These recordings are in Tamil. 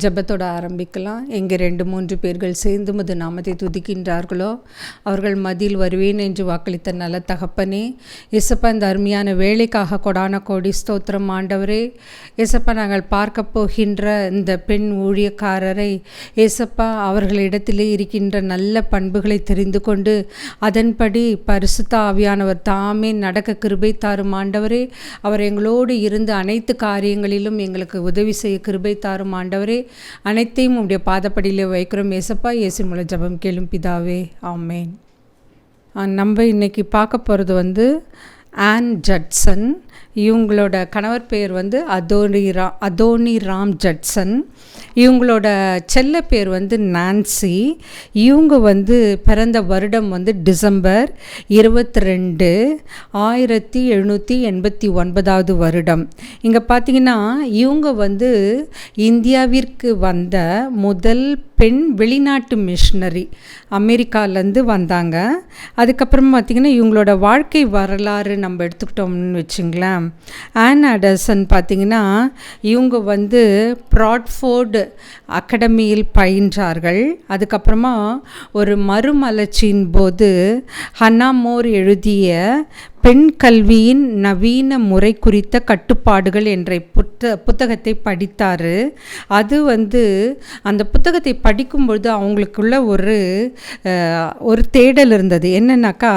ஜெபத்தோட ஆரம்பிக்கலாம். எங்கே 2-3 பேர்கள் சேர்ந்து உமது நாமத்தை துதிக்கின்றார்களோ அவர்கள் மத்தியில் வருவேன் என்று வாக்களித்த நல்ல தகப்பனே, இயேசப்பா, இந்த அருமையான வேலைக்காக கொடான கோடி ஸ்தோத்திரம் ஆண்டவரே. இயேசப்பா, நாங்கள் பார்க்க போகின்ற இந்த பெண் ஊழியக்காரரை இயேசப்பா அவர்களிடத்திலே இருக்கின்ற நல்ல பண்புகளை தெரிந்து கொண்டு அதன்படி பரிசுத்த ஆவியானவர் தாமே நடக்க கிருபை தாரும் ஆண்டவரே. அவர் எங்களோடு இருந்து அனைத்து காரியங்களிலும் எங்களுக்கு உதவி செய்ய கிருபை தாரும் ஆண்டவரே. அனைத்தையும் உடைய பாதப்படியிலே வைக்கிறோம் ஏசப்பா. இயேசு மூலம் ஜெபம் கேளும் பிதாவே, ஆமேன். நம்ம இன்னைக்கு பார்க்க போகிறது ஆன் ஜட்சன். இவங்களோட கணவர் பெயர் அதோனிராம் ஜட்சன். இவங்களோட செல்ல பேர் நான்சி. இவங்க பிறந்த வருடம் டிசம்பர் 22, 1789 வருடம். இங்கே பார்த்தீங்கன்னா இவங்க இந்தியாவிற்கு வந்த முதல் பெண் வெளிநாட்டு மிஷனரி. அமெரிக்காவிலேருந்து வந்தாங்க. அதுக்கப்புறம் பார்த்திங்கன்னா இவங்களோட வாழ்க்கை வரலாறு நம்ம எடுத்துக்கிட்டோம்னு வச்சுங்களேன். ஆன் ஆண்டர்சன் பார்த்திங்கன்னா இவங்க பிராட்ஃபோர்டு அகாடமியில் பயின்றார்கள். அதுக்கப்புறமா ஒரு மறுமலர்ச்சியின் போது ஹன்னா மோர் எழுதிய பெண் கல்வியின் நவீன முறை குறித்த கட்டுப்பாடுகள் என்ற புத்தகத்தை படித்தார். அது அந்த புத்தகத்தை படிக்கும்பொழுது அவங்களுக்குள்ள ஒரு தேடல் இருந்தது. என்னன்னாக்கா,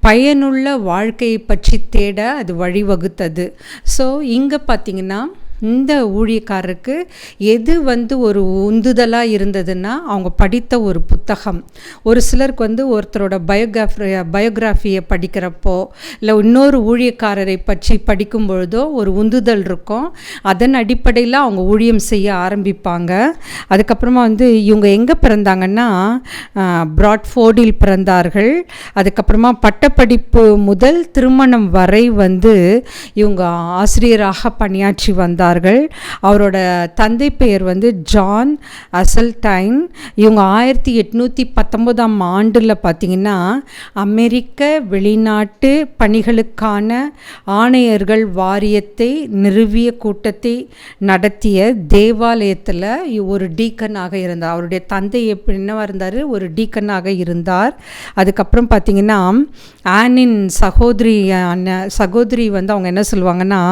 பயனுள்ள வாழ்க்கையை பற்றி தேட அது வழிவகுத்தது. ஸோ இங்கே பார்த்திங்கன்னா இந்த ஊழியக்காரருக்கு எது ஒரு உந்துதலாக இருந்ததுன்னா அவங்க படித்த ஒரு புத்தகம். ஒரு சிலருக்கு ஒருத்தரோட பயோகிராஃபியை படிக்கிறப்போ இல்லை இன்னொரு ஊழியக்காரரை பற்றி படிக்கும் பொழுதோ ஒரு உந்துதல் இருக்கும். அதன் அடிப்படையில் அவங்க ஊழியம் செய்ய ஆரம்பிப்பாங்க. அதுக்கப்புறமா இவங்க எங்கே பிறந்தாங்கன்னா பிராட்ஃபோர்டில் பிறந்தார்கள். அதுக்கப்புறமா பட்டப்படிப்பு முதல் திருமணம் வரை இவங்க ஆசிரியராக பணியாற்றி வந்தார்கள். அவரோட தந்தை பெயர் ஜான் அசல்டைன். இவங்க 1819 ஆண்டில் பார்த்திங்கன்னா அமெரிக்க வெளிநாட்டு பணிகளுக்கான ஆணையர்கள் வாரியத்தை நிறுவிய கூட்டத்தை நடத்திய தேவாலயத்தில் ஒரு டீக்கனாக இருந்தார். அவருடைய தந்தை என்னவாக இருந்தார்? ஒரு டீக்கனாக இருந்தார். அதுக்கப்புறம் பார்த்திங்கன்னா ஆனின் சகோதரி அவங்க என்ன சொல்லுவாங்கன்னா,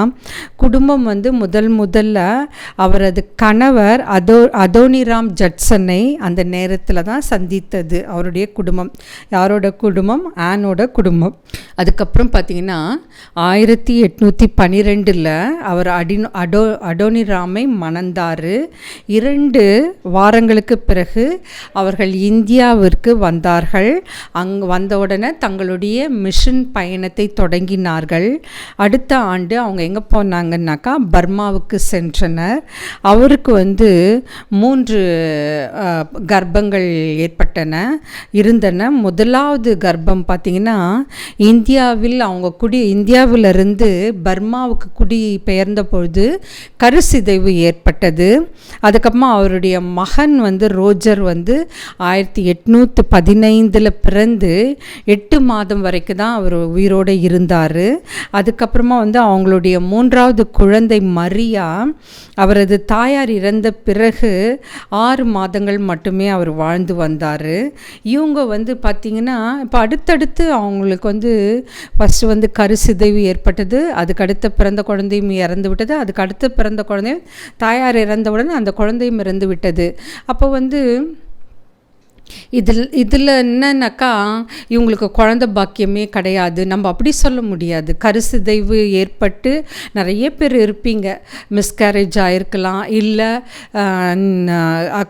குடும்பம் முதல்ல அவரது கணவர் அதோனிராம் ஜட்சனை அந்த நேரத்தில் தான் சந்தித்தது. அவருடைய குடும்பம். யாரோட குடும்பம்? ஆனோட குடும்பம். அதுக்கப்புறம் பார்த்திங்கன்னா 1812 அவர் அதோனிராமை மணந்தார். 2 வாரங்களுக்கு பிறகு அவர்கள் இந்தியாவிற்கு வந்தார்கள். அங்கே வந்த உடனே தங்களுடைய மிஷன் பயணத்தை தொடங்கினார்கள். அடுத்த ஆண்டு அவங்க எங்கே போனாங்கன்னாக்கா பர்மாவுக்கு சென்றனர். அவருக்கு 3 கர்ப்பங்கள் இருந்தன. முதலாவது கர்ப்பம் பார்த்திங்கன்னா இந்தியாவிலிருந்து பர்மாவுக்கு குடி பெயர்ந்த பொழுது கருச்சிதைவு ஏற்பட்டது. அதுக்கப்புறமா அவருடைய மகன் ரோஜர் 1815 பிறந்து 8 மாதம் வரைக்கும் தான் அவர் உயிரோடு இருந்தார். அதுக்கப்புறமா அவங்களுடைய 3வது குழந்தை மரியா, அவரது தாயார் இறந்த பிறகு 6 மாதங்கள் மட்டுமே அவர் வாழ்ந்து வந்தார். இவங்க பார்த்திங்கன்னா இப்போ அடுத்தடுத்து அவங்களுக்கு ஃபஸ்ட்டு கருச்சிதைவு ஏற்பட்டது. அதுக்கடுத்து பிறந்த குழந்தையும் இறந்து விட்டது. அதுக்கு அடுத்து பிறந்த குழந்தையும் தாயார் இறந்தவுடன் அந்த குழந்தையும் இறந்து விட்டது. அப்போ இதில் என்னன்னாக்கா, இவங்களுக்கு குழந்தை பாக்கியமே கிடையாது. நம்ம அப்படி சொல்ல முடியாது. கருச்சிதைவு ஏற்பட்டு நிறைய பேர் இருப்பீங்க. மிஸ்கேரேஜ் ஆகிருக்கலாம், இல்லை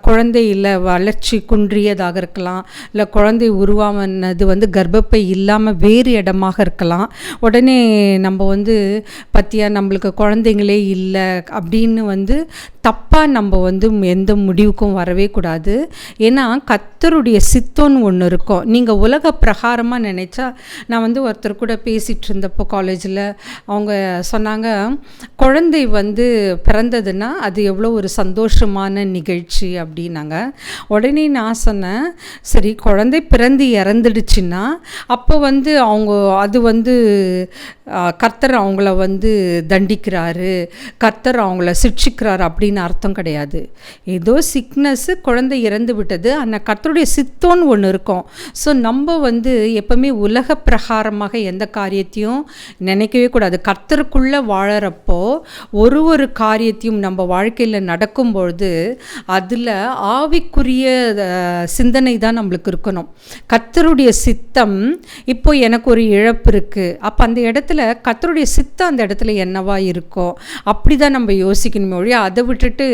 குழந்தை இல்லை வளர்ச்சி குன்றியதாக இருக்கலாம், இல்லை குழந்தை உருவானது கர்ப்பப்பை இல்லாமல் வேறு இடமாக இருக்கலாம். உடனே நம்ம பற்றியா நம்மளுக்கு குழந்தைங்களே இல்லை அப்படின்னு தப்பாக நம்ம எந்த முடிவுக்கும் வரவே கூடாது. ஏன்னா கர்த்தருடைய சித்தம்னு ஒன்று இருக்கும். நீங்கள் உலக பிரகாரமாக நினச்சா, நான் ஒருத்தர் கூட பேசிகிட்டு இருந்தப்போ காலேஜில் அவங்க சொன்னாங்க, குழந்தை பிறந்ததுன்னா அது எவ்வளோ ஒரு சந்தோஷமான நிகழ்ச்சி அப்படின்னாங்க. உடனே நான் சொன்னேன், சரி குழந்தை பிறந்து இறந்துடுச்சுன்னா அப்போ அவங்க அது கர்த்தர் அவங்கள வந்து தண்டிக்கிறாரு, கர்த்தர் அவங்கள சிட்சிக்கிறாரு அப்படின்னு அர்த்தம் கிடையாது. ஏதோ சிக்னஸ்ஸு, குழந்தை இறந்து விட்டது, ஆனால் கர்த்தருடைய சித்தம்னு ஒன்று இருக்கும். ஸோ நம்ம வந்து எப்பவுமே உலக பிரகாரமாக எந்த காரியத்தையும் நினைக்கவே கூடாது. கர்த்தருக்குள்ளே வாழறப்போ ஒரு காரியத்தையும் நம்ம வாழ்க்கையில் நடக்கும்பொழுது அதில் ஆவிக்குரிய சிந்தனை தான் நம்மளுக்கு இருக்கணும். கர்த்தருடைய சித்தம், இப்போ எனக்கு ஒரு இழப்பு இருக்குது, அப்போ அந்த இடத்துல கர்த்தருடைய சித்தம் அந்த இடத்துல என்னவா இருக்கும், அப்படி தான் நம்ம யோசிக்கணுமே ஒழிய அதை விட்டுட்டு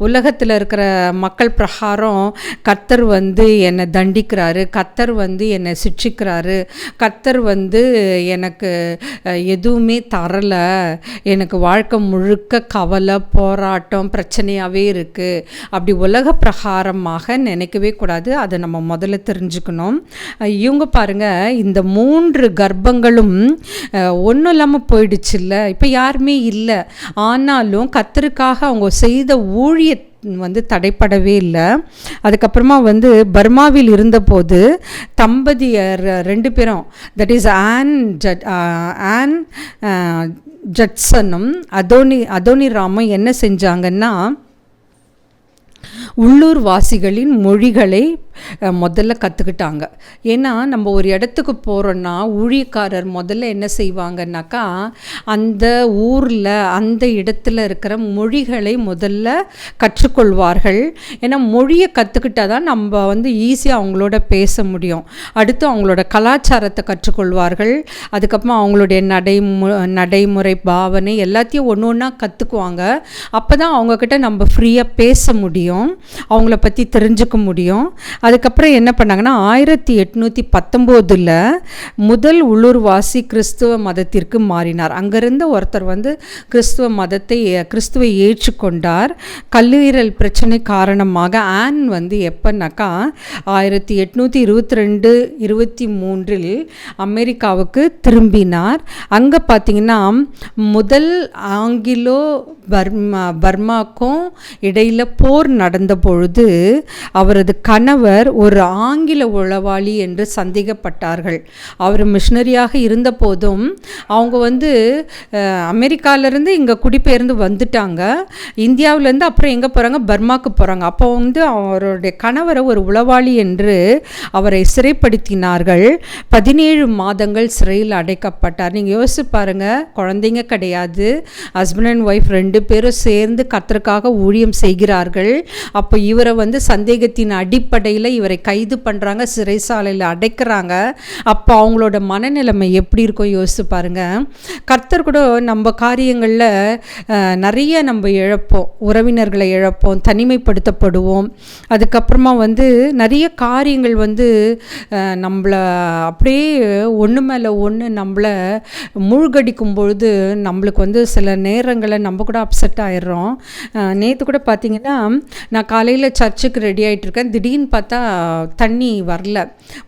உலகத்தில் இருக்கிற மக்கள் பிரகாரம் கர்த்தர் வந்து என்னை தண்டிக்கிறாரு, கர்த்தர் வந்து என்னை சிட்சிக்கிறாரு, கர்த்தர் வந்து எனக்கு எதுவுமே தரலை, எனக்கு வாழ்க்கை முழுக்க கவலை, போராட்டம், பிரச்சனையாகவே இருக்குது, அப்படி உலக பிரகாரமாக நினைக்கவே கூடாது. அதை நம்ம முதல்ல தெரிஞ்சுக்கணும். இவங்க பாருங்கள், இந்த 3 கர்ப்பங்களும் ஒன்றும் இல்லாமல் போயிடுச்சுல்ல, இப்போ யாருமே இல்லை, ஆனாலும் கர்த்தருக்காக அவங்க செய்த ஊழிய வந்து தடைப்படவே இல்லை. அதுக்கப்புறமா வந்து பர்மாவில் இருந்தபோது தம்பதியர் 2 பேரும், தட் இஸ் ஆன் ஜட்சனும் அதோனிராமும் என்ன செஞ்சாங்கன்னா, உள்ளூர் வாசிகளின் மொழிகளை முதல்ல கற்றுக்கிட்டாங்க. ஏன்னா நம்ம ஒரு இடத்துக்கு போகிறோன்னா ஊழியக்காரர் முதல்ல என்ன செய்வாங்கன்னாக்கா, அந்த ஊரில் அந்த இடத்துல இருக்கிற மொழிகளை முதல்ல கற்றுக்கொள்வார்கள். ஏன்னா மொழியை கற்றுக்கிட்டால் தான் நம்ம வந்து ஈஸியாக அவங்களோட பேச முடியும். அடுத்து அவங்களோட கலாச்சாரத்தை கற்றுக்கொள்வார்கள். அதுக்கப்புறமா அவங்களுடைய நடைமுறை பாவனை எல்லாத்தையும் ஒன்று ஒன்றா கற்றுக்குவாங்க. அப்போ தான் அவங்கக்கிட்ட நம்ம ஃப்ரீயாக பேச முடியும், அவங்கள பற்றி தெரிஞ்சுக்க முடியும். அதுக்கப்புறம் என்ன பண்ணாங்கன்னா, 1819 முதல் உள்ளூர்வாசி கிறிஸ்துவ மதத்திற்கு மாறினார். அங்கிருந்த ஒருத்தர் வந்து கிறிஸ்துவை ஏற்றுக்கொண்டார். கல்லீரல் பிரச்சனை காரணமாக ஆன் வந்து எப்போனாக்கா 1822-23 அமெரிக்காவுக்கு திரும்பினார். அங்கே பார்த்திங்கன்னா முதல் ஆங்கிலோ பர்மாக்கும் இடையில் போர் நடந்த பொழுது அவரது கணவர் ஒரு ஆங்கில உளவாளி என்று சந்தேகப்பட்டார்கள். அவர் மிஷனரியாக இருந்த போதும் அவங்க வந்து அமெரிக்காவிலேருந்து இங்கே குடிபெயர்ந்து வந்துட்டாங்க. இந்தியாவிலேருந்து அப்புறம் எங்கே போகிறாங்க, பர்மாவுக்கு போகிறாங்க. அப்போ வந்து அவருடைய கணவரை ஒரு உளவாளி என்று அவரை சிறைப்படுத்தினார்கள். 17 மாதங்கள் சிறையில் அடைக்கப்பட்டார். நீங்கள் யோசிச்சு பாருங்கள், குழந்தைங்க கிடையாது, ஹஸ்பண்ட் அண்ட் ஒய்ஃப் 2 பேரும் சேர்ந்து கர்த்தருக்காக ஊழியம் செய்கிறார்கள். அப்போ இவரை வந்து சந்தேகத்தின் அடிப்படையில் இவரை கைது பண்ணுறாங்க, சிறைசாலையில் அடைக்கிறாங்க. அப்போ அவங்களோட மனநிலைமை எப்படி இருக்கும் யோசிச்சு பாருங்கள். கர்த்தர் கூட நம்ம காரியங்களில் நிறைய நம்ம இழப்போம், உறவினர்களை இழப்போம், தனிமைப்படுத்தப்படுவோம். அதுக்கப்புறமா வந்து நிறைய காரியங்கள் வந்து நம்மளை அப்படியே ஒன்று மேலே ஒன்று நம்மளை மூழ்கடிக்கும் பொழுது நம்மளுக்கு வந்து சில நேரங்களை நம்ம கூட அப்செட் ஆயிடுறோம். நேற்று கூட பார்த்திங்கன்னா, நான் காலையில் சர்ச்சுக்கு ரெடி ஆகிட்டுருக்கேன், திடீர்னு பார்த்தா தண்ணி வரல.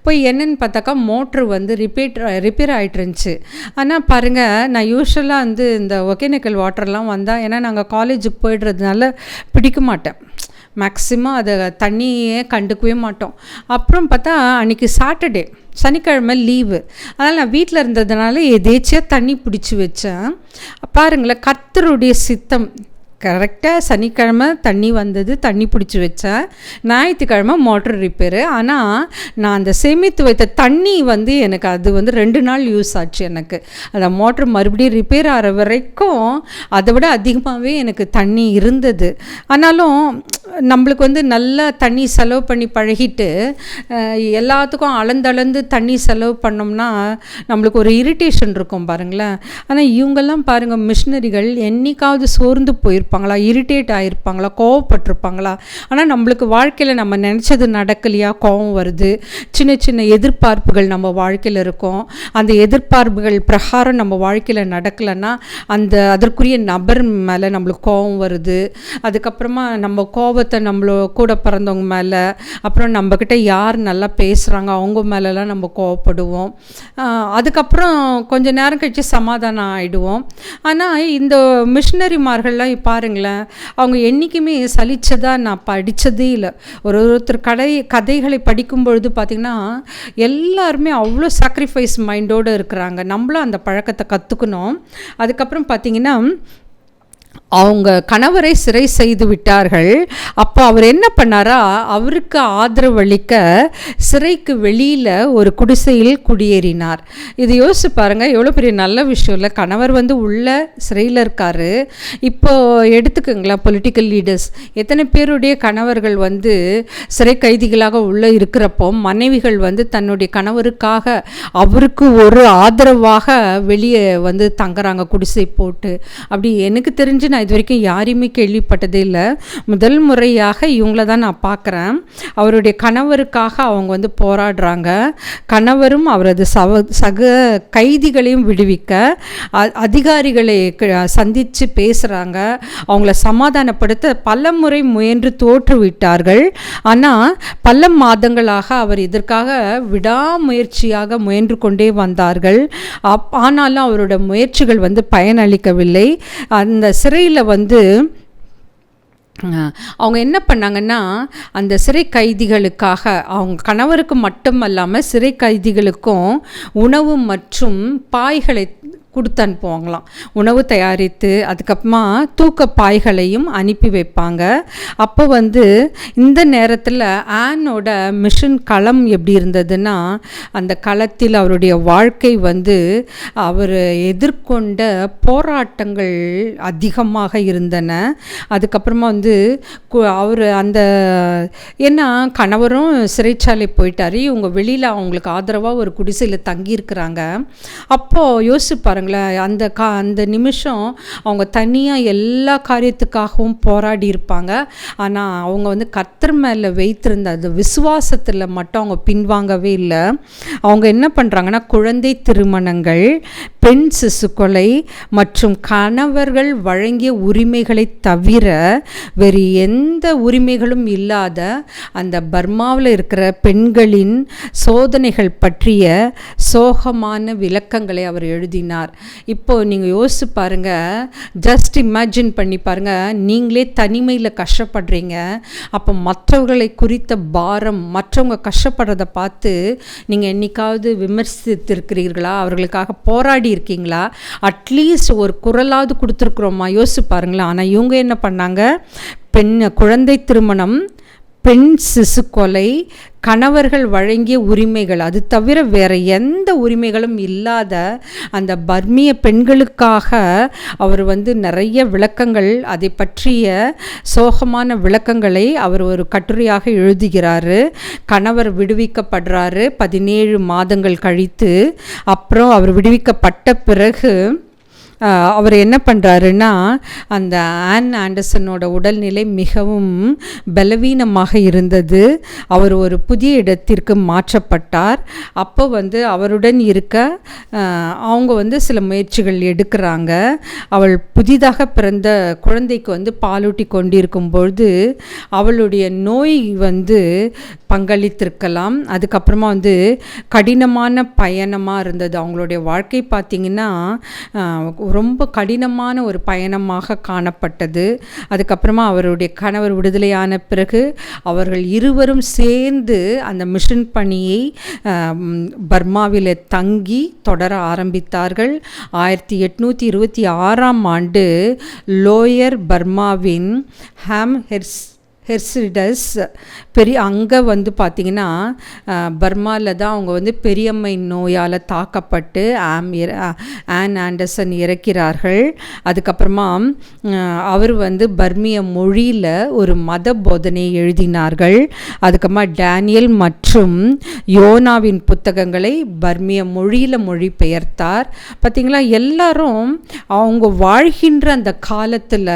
போய் என்னென்னு பார்த்தாக்கா மோட்ரு வந்து ரிப்பேர் ஆகிட்டு இருந்துச்சு. ஆனால் பாருங்கள், நான் யூஸ்வலாக வந்து இந்த ஒகேனக்கல் வாட்டர்லாம் வந்தால், ஏன்னா நாங்கள் காலேஜுக்கு போய்டுறதுனால பிடிக்க மாட்டேன், மேக்ஸிமம் அதை தண்ணியே கண்டுக்கவே மாட்டோம். அப்புறம் பார்த்தா அன்றைக்கி சாட்டர்டே, சனிக்கிழமை லீவு, அதனால் நான் வீட்டில் இருந்ததுனால எதேச்சியாக தண்ணி பிடிச்சி வச்சேன். பாருங்களேன், கர்த்தருடைய சித்தம். கரெக்டாக சனிக்கிழமை தண்ணி வந்தது, தண்ணி பிடிச்சி வச்சேன். ஞாயிற்றுக்கிழமை மோட்டர் ரிப்பேரு. ஆனால் நான் அந்த சேமித்து வைத்த தண்ணி வந்து எனக்கு அது வந்து 2 நாள் யூஸ் ஆச்சு. எனக்கு அந்த மோட்ரு மறுபடியும் ரிப்பேர் ஆகிற வரைக்கும் அதை விட அதிகமாகவே எனக்கு தண்ணி இருந்தது. ஆனாலும் நம்மளுக்கு வந்து நல்லா தண்ணி செலவு பண்ணி பழகிட்டு எல்லாத்துக்கும் அளந்தளந்து தண்ணி செலவு பண்ணோம்னா நம்மளுக்கு ஒரு இரிட்டேஷன் இருக்கும் பாருங்களேன். ஆனால் இவங்கெல்லாம் பாருங்கள், மிஷினரிகள் என்னைக்காவது சோர்ந்து போயிருப்பாங்களா, இரிட்டேட் ஆகிருப்பாங்களா, கோவப்பட்டிருப்பாங்களா? ஆனால் நம்மளுக்கு வாழ்க்கையில் நம்ம நினச்சது நடக்கலையா, கோவம் வருது. சின்ன சின்ன எதிர்பார்ப்புகள் நம்ம வாழ்க்கையில் இருக்கும். அந்த எதிர்பார்ப்புகள் பிரகாரம் நம்ம வாழ்க்கையில் நடக்கலைன்னா அதற்குரிய நபர் மேலே நம்மளுக்கு கோவம் வருது. அதுக்கப்புறமா நம்ம கோபத்தை நம்மளோ கூட பிறந்தவங்க மேலே, அப்புறம் நம்மக்கிட்ட யார் நல்லா பேசுகிறாங்க அவங்க மேலெலாம் நம்ம கோவப்படுவோம். அதுக்கப்புறம் கொஞ்சம் நேரம் கழித்து சமாதானம் ஆகிடுவோம். ஆனால் இந்த மிஷினரிமார்கள்லாம் பாருங்களேன், அவங்க என்றைக்குமே சலிச்சதாக நான் படித்ததே இல்லை. ஒருத்தர் கதைகளை படிக்கும் பொழுது பார்த்திங்கன்னா எல்லாருமே அவ்வளோ சாக்ரிஃபைஸ் மைண்டோடு இருக்கிறாங்க. நம்மளும் அந்த பழக்கத்தை கற்றுக்கணும். அதுக்கப்புறம் பார்த்திங்கன்னா அவங்க கணவரை சிறை செய்து விட்டார்கள். அப்போ அவர் என்ன பண்ணாரா, அவருக்கு ஆதரவளிக்க சிறைக்கு வெளியில் ஒரு குடிசையில் குடியேறினார். இது யோசிச்சு பாருங்கள், எவ்வளோ பெரிய நல்ல விஷயம் இல்லை. கணவர் உள்ள சிறையில் இருக்கார். இப்போது எடுத்துக்கோங்களேன், பொலிட்டிக்கல் லீடர்ஸ் எத்தனை பேருடைய கணவர்கள் சிறை கைதிகளாக உள்ளே இருக்கிறப்போ மனைவிகள் தன்னுடைய கணவருக்காக அவருக்கு ஒரு ஆதரவாக வெளியே தங்குறாங்க குடிசை போட்டு. அப்படி எனக்கு தெரிஞ்சு நான் இது வரைக்கும் யாரையுமே கேள்விப்பட்டதே இல்லை. முதல் முறையாக இவங்கள தான் நான் பார்க்குறேன். அவருடைய கணவருக்காக அவங்க போராடுறாங்க. கணவரும் அவரது சக கைதிகளையும் விடுவிக்க அதிகாரிகளை சந்தித்து பேசுகிறாங்க. அவங்கள சமாதானப்படுத்த பல முறை முயன்று தோற்றுவிட்டார்கள். ஆனால் பல மாதங்களாக அவர் இதற்காக விடாமுயற்சியாக முயன்று கொண்டே வந்தார்கள். ஆனாலும் அவரோட முயற்சிகள் பயனளிக்கவில்லை. அந்த சிறையில் அவங்க என்ன பண்ணாங்கன்னா, அந்த சிறை கைதிகளுக்காக அவங்க கணவருக்கு மட்டுமல்லாமல் சிறை கைதிகளுக்கும் உணவு மற்றும் பாய்களை கொடுத்து அனுப்புவாங்களாம். உணவு தயாரித்து அதுக்கப்புறமா தூக்க பாய்களையும் அனுப்பி வைப்பாங்க. அப்போ இந்த நேரத்தில் ஆனோட மிஷன் களம் எப்படி இருந்ததுன்னா, அந்த களத்தில் அவருடைய வாழ்க்கை அவர் எதிர்கொண்ட போராட்டங்கள் அதிகமாக இருந்தன. அதுக்கப்புறமா அவர் அந்த ஏன்னா கணவரும் சிறைச்சாலை போயிட்டார், இவங்க வெளியில் அவங்களுக்கு ஆதரவாக ஒரு குடிசையில் தங்கியிருக்கிறாங்க. அப்போது யோசிச்சு பாருங்க, அந்த நிமிஷம் அவங்க தனியாக எல்லா காரியத்துக்காகவும் போராடி இருப்பாங்க. ஆனால் அவங்க கர்த்தர் மேலே வைத்திருந்த அந்த விசுவாசத்தில் மட்டும் அவங்க பின்வாங்கவே இல்லை. அவங்க என்ன பண்ணுறாங்கன்னா, குழந்தை திருமணங்கள், பெண் சிசு கொலை மற்றும் கணவர்கள் வழங்கிய உரிமைகளை தவிர வேறு எந்த உரிமைகளும் இல்லாத அந்த பர்மாவில் இருக்கிற பெண்களின் சோதனைகள் பற்றிய சோகமான விளக்கங்களை அவர் எழுதினார். இப்போது நீங்கள் யோசிச்சு பாருங்கள், ஜஸ்ட் இமேஜின் பண்ணி பாருங்கள், நீங்களே தனிமையில் கஷ்டப்படுறீங்க. அப்போ மற்றவர்களை குறித்த பாரம், மற்றவங்க கஷ்டப்படுறதை பார்த்து நீங்கள் என்னைக்காவது விமர்சித்திருக்கிறீர்களா? அவர்களுக்காக போராடி இருக்கீங்களா? அட்லீஸ்ட் ஒரு குரலாவது கொடுத்துருக்குறோமா? யோசிச்சு பாருங்களேன். ஆனால் இவங்க என்ன பண்ணாங்க, குழந்தை திருமணம், பெண் சிசு கொலை, கணவர்கள் வழங்கிய உரிமைகள், அது தவிர வேறு எந்த உரிமைகளும் இல்லாத அந்த பர்மிய பெண்களுக்காக அவர் நிறைய விளக்கங்கள், அதை பற்றிய சோகமான விளக்கங்களை அவர் ஒரு கட்டுரையாக எழுதுகிறாரு. கணவர் விடுவிக்கப்படுறாரு 17 மாதங்கள் கழித்து. அப்புறம் அவர் விடுவிக்கப்பட்ட பிறகு அவர் என்ன பண்ணுறாருன்னா, அந்த ஆன் ஆண்டர்சனோட உடல்நிலை மிகவும் பலவீனமாக இருந்தது. அவர் ஒரு புதிய இடத்திற்கு மாற்றப்பட்டார். அப்போ அவருடன் இருக்க அவங்க சில முயற்சிகள் எடுக்கிறாங்க. அவள் புதிதாக பிறந்த குழந்தைக்கு பாலூட்டி கொண்டிருக்கும் பொழுது அவளுடைய நோய் பங்களித்திருக்கலாம். அதுக்கப்புறமா கடினமான பயணமாக இருந்தது. அவங்களுடைய வாழ்க்கை பார்த்திங்கன்னா ரொம்ப கடினமான ஒரு பயணமாக காணப்பட்டது. அதுக்கப்புறமா அவருடைய கணவர் விடுதலையான பிறகு அவர்கள் இருவரும் சேர்ந்து அந்த மிஷன் பணியை பர்மாவில் தங்கி தொடர ஆரம்பித்தார்கள். 1826ஆம் ஆண்டு லோயர் பர்மாவின் ஹெர்சிடஸ் அங்கே பார்த்திங்கன்னா பர்மாவில் தான் அவங்க பெரியம்மை நோயால் தாக்கப்பட்டு ஆன் ஆண்டர்சன் இறக்கிறார்கள். அதுக்கப்புறமா அவர் பர்மிய மொழியில் ஒரு மத போதனை எழுதினார்கள். அதுக்கப்புறமா டேனியல் மற்றும் யோனாவின் புத்தகங்களை பர்மிய மொழியில் மொழிபெயர்த்தார். பார்த்திங்களா, எல்லாரும் அவங்க வாழ்கின்ற அந்த காலத்தில்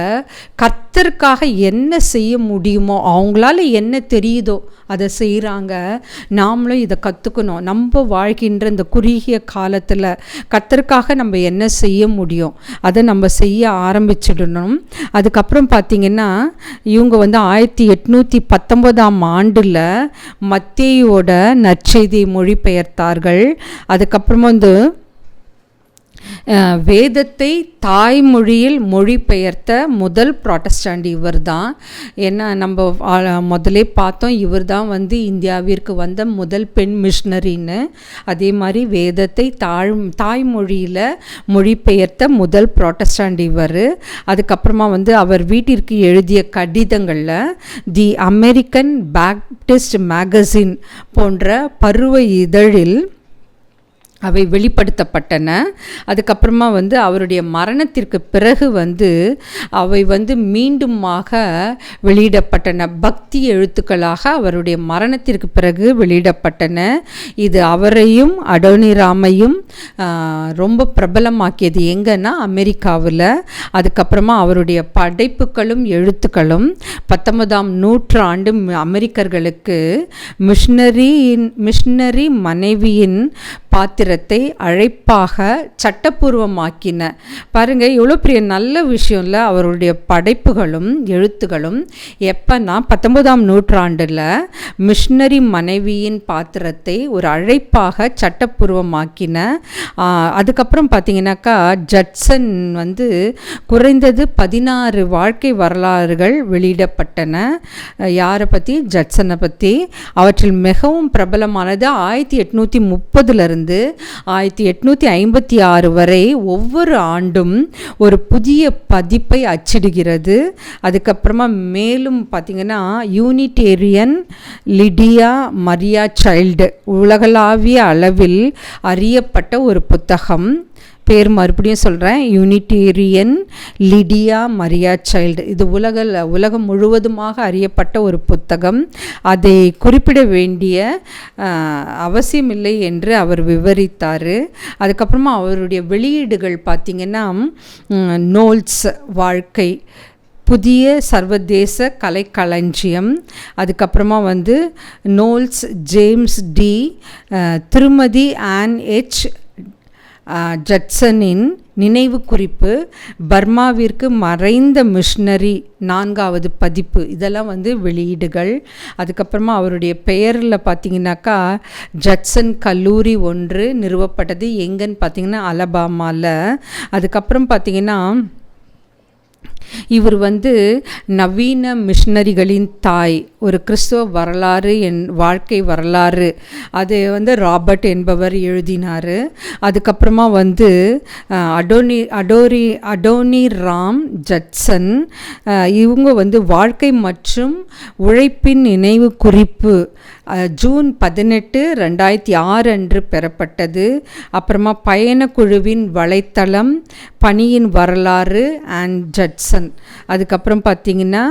கர்த்தருக்காக என்ன செய்ய முடியுமோ, அவங்களால என்ன தெரியுதோ அதை செய்கிறாங்க. நாமளும் இதை கற்றுக்கணும். நம்ம வாழ்கின்ற இந்த குறுகிய காலத்தில் கர்த்தருக்காக நம்ம என்ன செய்ய முடியும் அதை நம்ம செய்ய ஆரம்பிச்சிடணும். அதுக்கப்புறம் பார்த்திங்கன்னா இவங்க 1819ஆம் ஆண்டில் மத்தேயுவோட நற்செய்தியை மொழிபெயர்த்தார்கள். அதுக்கப்புறமா வேதத்தை தாய்மொழியில் மொழிபெயர்த்த முதல் ப்ராட்டஸ்டன்ட் இவர் தான். ஏன்னா நம்ம முதலே பார்த்தோம், இவர் தான் வந்து இந்தியாவிற்கு வந்த முதல் பெண் மிஷனரின்னு. அதே மாதிரி வேதத்தை தாய்மொழியில் மொழிபெயர்த்த முதல் ப்ராட்டஸ்டன்ட் இவர். அதுக்கப்புறமா வந்து அவர் வீட்டிற்கு எழுதிய கடிதங்களில் தி அமெரிக்கன் பேப்டிஸ்ட் மேகசின் போன்ற பருவ இதழில் அவை வெளிப்படுத்தப்பட்டன. அதுக்கப்புறமா வந்து அவருடைய மரணத்திற்கு பிறகு வந்து அவை வந்து மீண்டுமாக வெளியிடப்பட்டன. பக்தி எழுத்துக்களாக அவருடைய மரணத்திற்கு பிறகு வெளியிடப்பட்டன. இது அவரையும் அடோனிராமையும் ரொம்ப பிரபலமாக்கியது. எங்கன்னா அமெரிக்காவில். அதுக்கப்புறமா அவருடைய படைப்புகளும் எழுத்துக்களும் 19ஆம் நூற்றாண்டு அமெரிக்கர்களுக்கு மிஷனரி மனைவியின் பாத்திரத்தை அழைப்பாக சட்டப்பூர்வமாக்கின. பாருங்கள், எவ்வளோ பெரிய நல்ல விஷயம் இல்லை. அவருடைய படைப்புகளும் எழுத்துகளும் எப்போனா 19ஆம் நூற்றாண்டில் மிஷனரி மனைவியின் பாத்திரத்தை ஒரு அழைப்பாக சட்டப்பூர்வமாக்கின. அதுக்கப்புறம் பார்த்திங்கனாக்கா ஜட்சன் வந்து குறைந்தது 16 வாழ்க்கை வரலாறுகள் வெளியிடப்பட்டன. யாரை பற்றி? ஜட்சனை பற்றி. அவற்றில் மிகவும் பிரபலமானது 1830 1856 வரை ஒவ்வொரு ஆண்டும் ஒரு புதிய பதிப்பை அச்சிடுகிறது. அதுக்கப்புறமா மேலும் பார்த்திங்கன்னா யூனிடேரியன் லிடியா மரியா சைல்டு உலகளாவிய அளவில் அறியப்பட்ட ஒரு புத்தகம். பேர் மறுபடியும் சொல்கிறேன், யூனிடேரியன் லிடியா மரியா சைல்டு. இது உலகம் முழுவதுமாக அறியப்பட்ட ஒரு புத்தகம். அதை குறிப்பிட வேண்டிய அவசியமில்லை என்று அவர் விவரித்தார். அதுக்கப்புறமா அவருடைய வெளியீடுகள் பார்த்திங்கன்னா நோல்ஸ் வாழ்க்கை, புதிய சர்வதேச கலைக்களஞ்சியம், அதுக்கப்புறமா வந்து நோல்ஸ் ஜேம்ஸ் டி, திருமதி ஆன் எச் ஜட்சனின் நினைவு குறிப்பு, பர்மாவிற்கு மறைந்த மிஷனரி 4வது பதிப்பு. இதெல்லாம் வந்து வெளியீடுகள். அதுக்கப்புறமா அவருடைய பெயரில் பார்த்திங்கனாக்கா ஜட்சன் கல்லூரி ஒன்று நிறுவப்பட்டது. எங்கன்னு பார்த்திங்கன்னா அலபாமாவில். அதுக்கப்புறம் பார்த்திங்கன்னா இவர் வந்து நவீன மிஷனரிகளின் தாய், ஒரு கிறிஸ்துவ வரலாறு வாழ்க்கை வரலாறு, அது வந்து ராபர்ட் என்பவர் எழுதினார். அதுக்கப்புறமா வந்து அடோனி ராம் ஜட்சன், இவங்க வந்து வாழ்க்கை மற்றும் உழைப்பின் நினைவு குறிப்பு ஜூன் 18, 2006 அன்று பெறப்பட்டது. அப்புறமா பயணக்குழுவின் வலைத்தளம், பணியின் வரலாறு அண்ட் ஜட்சன். அதுக்கப்புறம் பார்த்திங்கன்னா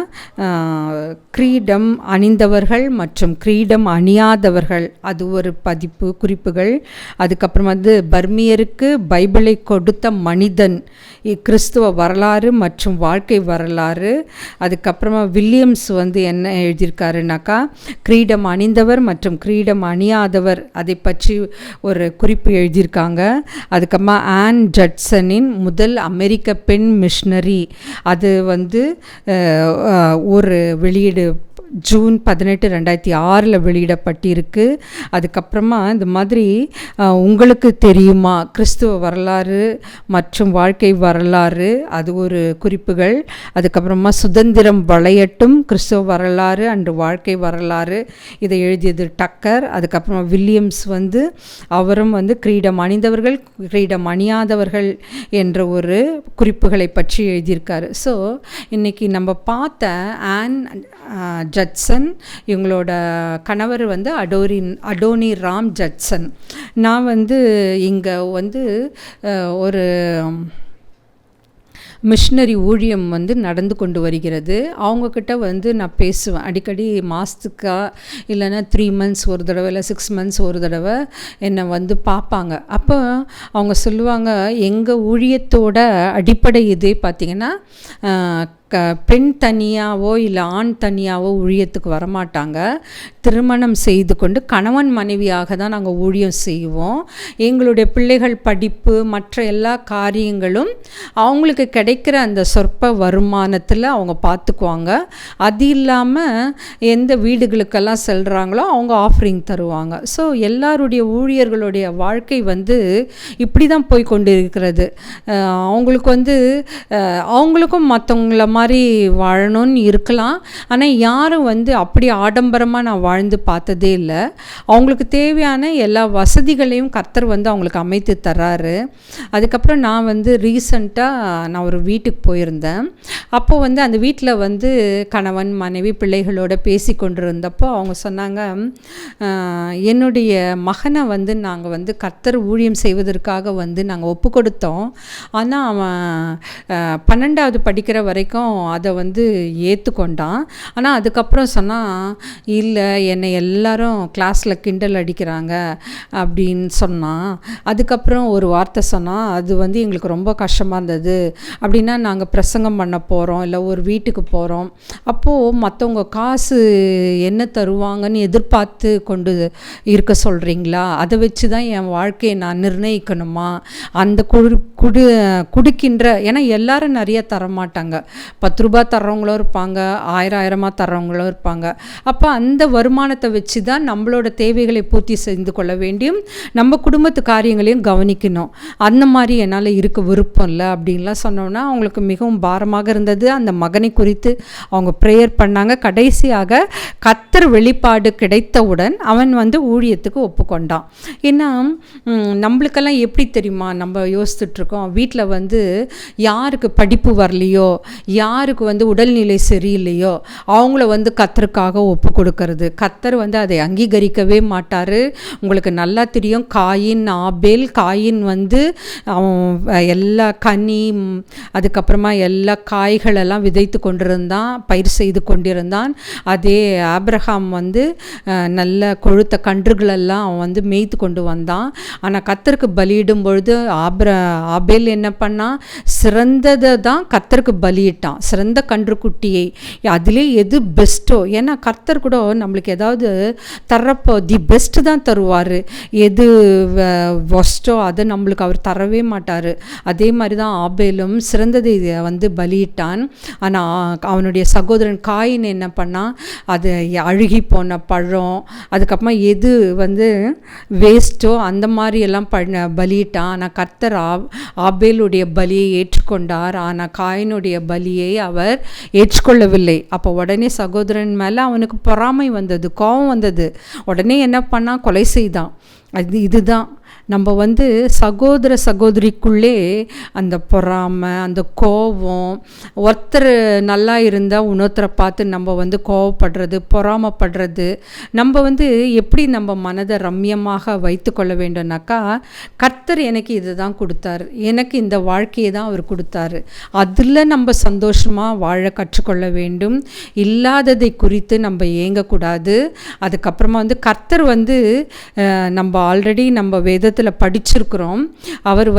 கிரீடம் அணிந்தவர்கள் மற்றும் கிரீடம் அணியாதவர்கள், அது ஒரு பதிப்பு குறிப்புகள். அதுக்கப்புறம் வந்து பர்மியருக்கு பைபிளை கொடுத்த மனிதன், கிறிஸ்துவ வரலாறு மற்றும் வாழ்க்கை வரலாறு. அதுக்கப்புறமா வில்லியம்ஸ் வந்து என்ன எழுதியிருக்காருனாக்கா கிரீடம் அணிந்தவர் மற்றும் கிரீடம் அணியாதவர், அதை பற்றி ஒரு குறிப்பு எழுதியிருக்காங்க. அதுக்கப்புறமா ஆன் ஜட்சனின் முதல் அமெரிக்க பெண் மிஷனரி, அது வந்து ஒரு வெளியீடு ஜூன் 18, 2006 வெளியிடப்பட்டிருக்கு. அதுக்கப்புறமா இந்த மாதிரி உங்களுக்கு தெரியுமா கிறிஸ்துவ வரலாறு மற்றும் வாழ்க்கை வரலாறு, அது ஒரு குறிப்புகள். அதுக்கப்புறமா சுதந்திரம் வளையட்டும், கிறிஸ்துவ வரலாறு அன்று வாழ்க்கை வரலாறு, இதை எழுதியது டக்கர். அதுக்கப்புறமா வில்லியம்ஸ் வந்து அவரும் வந்து கிரீடம் அணிந்தவர்கள் கிரீடம் அணியாதவர்கள் என்ற ஒரு குறிப்புகளை பற்றி எழுதியிருக்காரு. ஸோ இன்றைக்கி நம்ம பார்த்த ஆன் ஜட்சன், இவங்களோட கணவர் வந்து அடோனி ராம் ஜட்சன். நான் வந்து இங்கே வந்து ஒரு மிஷனரி ஊழியம் வந்து நடந்து கொண்டு வருகிறது. அவங்கக்கிட்ட வந்து நான் பேசுவேன் அடிக்கடி, மாதத்துக்கா இல்லைன்னா 3 months ஒரு தடவை, இல்லை 6 months ஒரு தடவை என்னை வந்து பார்ப்பாங்க. அப்போ அவங்க சொல்லுவாங்க, எங்கள் ஊழியத்தோட அடிப்படை இதே பார்த்திங்கன்னா பெண் தனியாவோ இல்லை ஆண் தனியாவோ ஊழியத்துக்கு வரமாட்டாங்க. திருமணம் செய்து கொண்டு கணவன் மனைவியாக தான் நாங்கள் ஊழியம் செய்வோம். எங்களுடைய பிள்ளைகள் படிப்பு மற்ற எல்லா காரியங்களும் அவங்களுக்கு கிடைக்கிற அந்த சொற்ப வருமானத்தில் அவங்க பார்த்துக்குவாங்க. அது இல்லாமல் எந்த வீடுகளுக்கெல்லாம் செல்கிறாங்களோ அவங்க ஆஃபரிங் தருவாங்க. ஸோ எல்லாருடைய ஊழியர்களுடைய வாழ்க்கை இப்படி தான் போய் கொண்டு இருக்கிறது. அவங்களுக்கு அவங்களுக்கும் மற்றவங்கள மாதிரி வாழணும்னு இருக்கலாம். ஆனால் யாரும் அப்படி ஆடம்பரமாக நான் வாழ்ந்து பார்த்ததே இல்லை. அவங்களுக்கு தேவையான எல்லா வசதிகளையும் கர்த்தர் அவங்களுக்கு அமைத்து தர்றாரு. அதுக்கப்புறம் நான் ரீசண்டாக நான் ஒரு வீட்டுக்கு போயிருந்தேன். அப்போது அந்த வீட்டில் கணவன் மனைவி பிள்ளைகளோட பேசி கொண்டிருந்தப்போ அவங்க சொன்னாங்க, என்னுடைய மகனை நாங்கள் கர்த்தர் ஊழியம் செய்வதற்காக நாங்கள் ஒப்பு கொடுத்தோம். ஆனால் அவன் 12வது படிக்கிற வரைக்கும் அதை ஏற்றுக்கொண்டான். ஆனால் அதுக்கப்புறம் சொன்னால், இல்லை என்னை எல்லாரும் கிளாஸில் கிண்டல் அடிக்கிறாங்க அப்படின்னு சொன்னான். அதுக்கப்புறம் ஒரு வார்த்தை சொன்னால், அது எங்களுக்கு ரொம்ப கஷ்டமாக இருந்தது. அப்படின்னா நாங்கள் பிரசங்கம் பண்ண போகிறோம், இல்லை ஒரு வீட்டுக்கு போகிறோம், அப்போது மற்றவங்க காசு என்ன தருவாங்கன்னு எதிர்பார்த்து கொண்டு இருக்க சொல்கிறீங்களா? அதை வச்சு தான் என் வாழ்க்கையை நான் நிர்ணயிக்கணுமா? அந்த குடுக்கின்ற, ஏன்னா எல்லாரும் நிறைய தரமாட்டாங்க. 10 ரூபா தர்றவங்களும் இருப்பாங்க, 1000 தர்றவங்களும் இருப்பாங்க. அப்போ அந்த வருமானத்தை வச்சு தான் நம்மளோட தேவைகளை பூர்த்தி செய்து கொள்ள வேண்டியும் நம்ம குடும்பத்து காரியங்களையும் கவனிக்கணும். அந்த மாதிரி என்னால் இருக்க விருப்பம் இல்லை அப்படின்லாம் சொன்னோன்னா அவங்களுக்கு மிகவும் பாரமாக இருந்தது. அந்த மகனை குறித்து அவங்க ப்ரேயர் பண்ணாங்க. கடைசியாக கர்த்தர் வெளிப்பாடு கிடைத்தவுடன் அவன் ஊழியத்துக்கு ஒப்புக்கொண்டான். ஏன்னா நம்மளுக்கெல்லாம் எப்படி தெரியுமா, நம்ம யோசிச்சுட்ருக்கோம், வீட்டில் யாருக்கு படிப்பு வரலையோ, யாருக்கு உடல்நிலை சரியில்லையோ அவங்கள கர்த்தருக்காக ஒப்பு கொடுக்கறது. கர்த்தர் அதை அங்கீகரிக்கவே மாட்டார். உங்களுக்கு நல்லா தெரியும், காயின் ஆபேல். காயின் அவன் எல்லா கனி அதுக்கப்புறமா எல்லா காய்களெல்லாம் விதைத்து கொண்டிருந்தான், பயிர் செய்து கொண்டிருந்தான். அதே ஆபிரகாம் நல்ல கொழுத்த கன்றுகளெல்லாம் அவன் மேய்த்து கொண்டு வந்தான். ஆனால் கர்த்தருக்கு பலியிடும் பொழுது ஆபேல் என்ன பண்ணான், சிறந்ததை தான் கர்த்தருக்கு பலியிட்டான், சிறந்த கன்றுக்குட்டியை. அதிலே எது பெஸ்ட்டோ, ஏன்னா கர்த்தர் கூட நம்மளுக்கு ஏதாவது தர்றப்போ தி பெஸ்ட்டு தான் தருவார். எது ஒஸ்ட்டோ அதை நம்மளுக்கு அவர் தரவே மாட்டார். அதே மாதிரி தான் ஆபேலும் சிறந்ததை பலியிட்டான். ஆனால் அவனுடைய சகோதரன் காயின் என்ன பண்ணான், அது அழுகி போன பழம், அதுக்கப்புறமா எது வேஸ்ட்டோ அந்த மாதிரி எல்லாம் பலியிட்டான். ஆனால் கர்த்தர் ஆபேலுடைய பலியை ஏற்றுக்கொண்டார். ஆனால் காயினுடைய பலியை அவர் ஏற்றுக்கொள்ளவில்லை. அப்போ உடனே சகோதரன் மேலே அவனுக்கு பொறாமை வந்தது, கோபம் வந்தது. உடனே என்ன பண்ணால், கொலை செய்தான். இதுதான் நம்ம சகோதர சகோதரிக்குள்ளே அந்த பொறாமை, அந்த கோபம், ஒருத்தர் நல்லா இருந்தால் இன்னொருத்தரை பார்த்து நம்ம கோபப்படுறது, பொறாமப்படுறது. நம்ம எப்படி நம்ம மனதை ரம்யமாக வைத்து கொள்ள வேண்டும்னாக்கா, கர்த்தர் எனக்கு இது தான் கொடுத்தாரு, எனக்கு இந்த வாழ்க்கையை தான் அவர் கொடுத்தாரு, அதில் நம்ம சந்தோஷமாக வாழ கற்றுக்கொள்ள வேண்டும். இல்லாததை குறித்து நம்ம ஏங்கக்கூடாது. அதுக்கப்புறமா கர்த்தர் நம்ம ஆல்ரெடி நம்ம வேதத்தில் படிச்சிருக்கிறோம், அவர்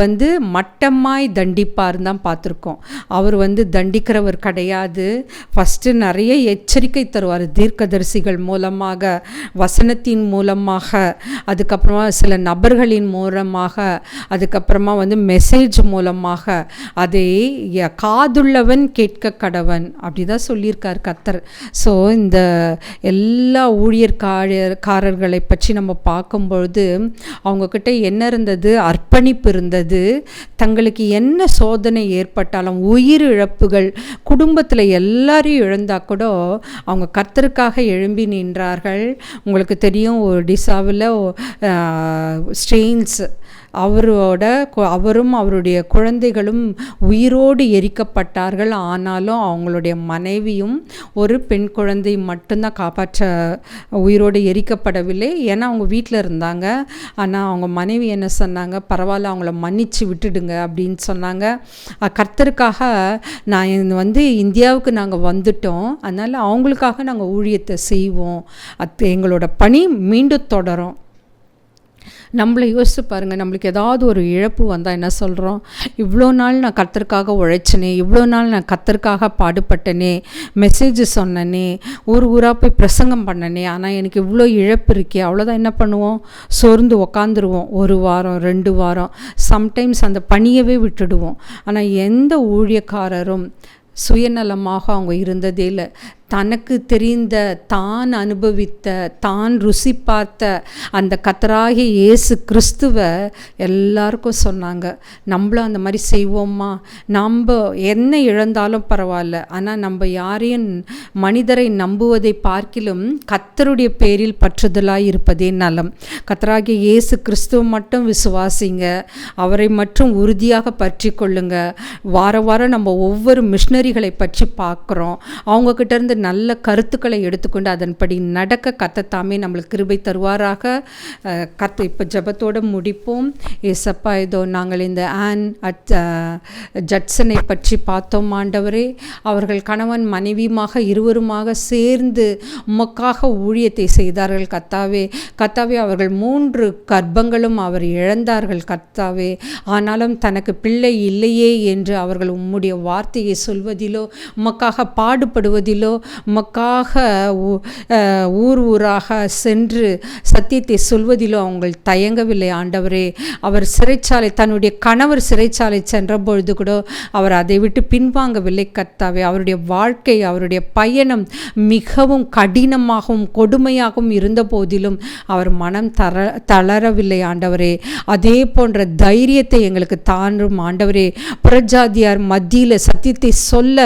மட்டமாய் தண்டிப்பார்னு தான் பார்த்துருக்கோம். அவர் தண்டிக்கிறவர் கிடையாது. ஃபஸ்ட்டு நிறைய எச்சரிக்கை தருவார், தீர்க்கதரிசிகள் மூலமாக, வசனத்தின் மூலமாக, அதுக்கப்புறமா சில நபர்களின் மூலமாக, அதுக்கப்புறமா மெசேஜ் மூலமாக. அதை காதுள்ளவன் கேட்க கடவன் அப்படி தான் சொல்லியிருக்கார் கர்த்தர். ஸோ இந்த எல்லா ஊழியர்காரர்களை பற்றி நம்ம பார்க்கும்பொழுது அவங்கக்கிட்ட என்ன இருந்தது, அர்ப்பணிப்பு இருந்தது. தங்களுக்கு என்ன சோதனை ஏற்பட்டாலும், உயிர் இழப்புகள், குடும்பத்தில் எல்லாரையும் இழந்தால் கூட அவங்க கர்த்தருக்காக எழும்பி நின்றார்கள். உங்களுக்கு தெரியும், ஒடிசாவில் ஸ்ட்ரெயின்ஸ் அவரும் அவருடைய குழந்தைகளும் உயிரோடு எரிக்கப்பட்டார்கள். ஆனாலும் அவங்களுடைய மனைவியும் ஒரு பெண் குழந்தை மட்டும்தான் காப்பாற்ற உயிரோடு எரிக்கப்படவில்லை. ஏன்னா அவங்க வீட்டில் இருந்தாங்க. ஆனால் அவங்க மனைவி என்ன சொன்னாங்க, பரவாயில்ல அவங்கள மன்னிச்சு விட்டுடுங்க அப்படின்னு சொன்னாங்க. கர்த்தருக்காக நான் இந்தியாவுக்கு நாங்கள் வந்துட்டோம், அதனால் அவங்களுக்காக நாங்கள் ஊழியத்தை செய்வோம், அது எங்களோட பணி மீண்டும் தொடரும். நம்மளை யோசித்து பாருங்கள், நம்மளுக்கு ஏதாவது ஒரு இழப்பு வந்தால் என்ன சொல்கிறோம்? இவ்வளோ நாள் நான் கர்த்தருக்காக உழைச்சினே, இவ்வளோ நாள் நான் கர்த்தருக்காக பாடுபட்டனே, மெசேஜ் சொன்னனே, ஊராக போய் பிரசங்கம் பண்ணனே, ஆனால் எனக்கு இவ்வளோ இழப்பு இருக்கே, அவ்வளோதான். என்ன பண்ணுவோம்? சோர்ந்து உக்காந்துருவோம். 1 வாரம் 2 வாரம், சம்டைம்ஸ் அந்த பணியவே விட்டுடுவோம். ஆனால் எந்த ஊழியக்காரரும் சுயநலமாக அவங்க இருந்ததே இல்லை. தனக்கு தெரிந்த, தான் அனுபவித்த, தான் ருசி பார்த்த அந்த கர்த்தராகிய இயேசு கிறிஸ்துவை எல்லாருக்கும் சொன்னாங்க. நம்மளும் அந்த மாதிரி செய்வோமா? நம்ம என்ன இழந்தாலும் பரவாயில்ல, ஆனால் நம்ம யாரையும் மனிதரை நம்புவதை பார்க்கிலும் கர்த்தருடைய பேரில் பற்றுதலாய் இருப்பதே நலம். கர்த்தராகிய இயேசு கிறிஸ்துவை மட்டும் விசுவாசிங்க, அவரை மட்டும் உறுதியாக பற்றி கொள்ளுங்க. வார வாரம் நம்ம ஒவ்வொரு மிஷினரிகளை பற்றி பார்க்குறோம். அவங்கக்கிட்ட இருந்து நல்ல கருத்துக்களை எடுத்துக்கொண்டு அதன்படி நடக்க கர்த்தர் தாமே நம்மளுக்கு கிருபை தருவாராக. இப்போ ஜெபத்தோடு முடிப்போம். ஏசப்பா, இதோ நாங்கள் இந்த ஆன் ஜட்சனை பற்றி பார்த்தோம் ஆண்டவரே. அவர்கள் கணவன் மனைவியுமாக இருவருமாக சேர்ந்து உமக்காக ஊழியத்தை செய்தார்கள் கர்த்தாவே. கர்த்தாவே, அவர்கள் 3 கர்ப்பங்களும் அவர் இழந்தார்கள் கர்த்தாவே. ஆனாலும் தனக்கு பிள்ளை இல்லையே என்று அவர்கள் உம்முடைய வார்த்தையை சொல்வதிலோ, உமக்காக பாடுபடுவதிலோ, உமக்காக ஊராக சென்று சத்தியத்தை சொல்வதிலோ அவங்க தயங்கவில்லை ஆண்டவரே. அவர் சிறைச்சாலை, தன்னுடைய கணவர் சிறைச்சாலை சென்ற பொழுது கூட அவர் அதை விட்டு பின்வாங்கவில்லை கர்த்தாவே. அவருடைய வாழ்க்கை, அவருடைய பயணம் மிகவும் கடினமாகவும் கொடுமையாகவும் இருந்த போதிலும் அவர் மனம் தளரவில்லை ஆண்டவரே. அதே போன்ற தைரியத்தை எங்களுக்கு தாரும் ஆண்டவரே. புறஜாதியார் மத்தியில் சத்தியத்தை சொல்ல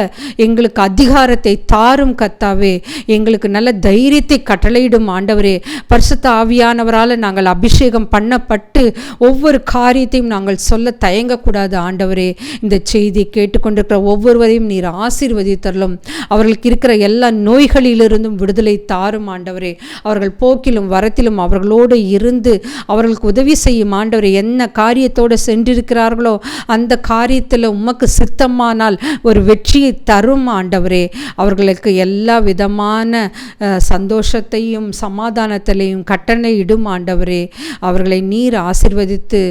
எங்களுக்கு அதிகாரத்தை தாரும் கர்த்தாவே. எங்களுக்கு நல்ல தைரியத்தை கட்டளையிடும் ஆண்டவரே. பரிசுத்த ஆவியானவரால் நாங்கள் அபிஷேகம் பண்ணப்பட்டு ஒவ்வொரு காரியத்தையும் நாங்கள் சொல்ல தயங்கக்கூடாது ஆண்டவரே. இந்த செய்தியை கேட்டுக்கொண்டிருக்கிற ஒவ்வொருவரையும் நீர் ஆசீர்வதித்தரலும். அவர்களுக்கு இருக்கிற எல்லா நோய்களிலிருந்தும் விடுதலை தாரும் ஆண்டவரே. அவர்கள் போக்கிலும் வரத்திலும் அவர்களோடு இருந்து அவர்களுக்கு உதவி செய்யும் ஆண்டவரே. என்ன காரியத்தோடு சென்றிருக்கிறார்களோ அந்த காரியத்தில் உமக்கு சித்தமானால் ஒரு வெற்றியை தரும் ஆண்டவரே. அவர்களுக்கு எல்லா விதமான சந்தோஷத்தையும் சமாதானத்திலையும் கட்டளையிடும் ஆண்டவரே. அவர்களை நீர் ஆசீர்வதித்து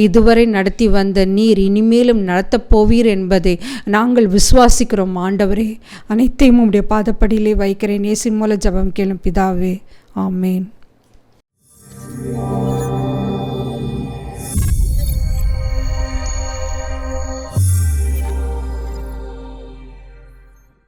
இதுவரை நடத்தி வந்த நீர் இனிமேலும் நடத்தப் போவீர் என்பதை நாங்கள் விசுவாசிக்கிறோம் ஆண்டவரே. அனைத்தையும் உம்முடைய பாதப்படியிலே வைக்கிறேன். இயேசுவின் மூலம் ஜெபம் கேளும் பிதாவே. ஆமேன்.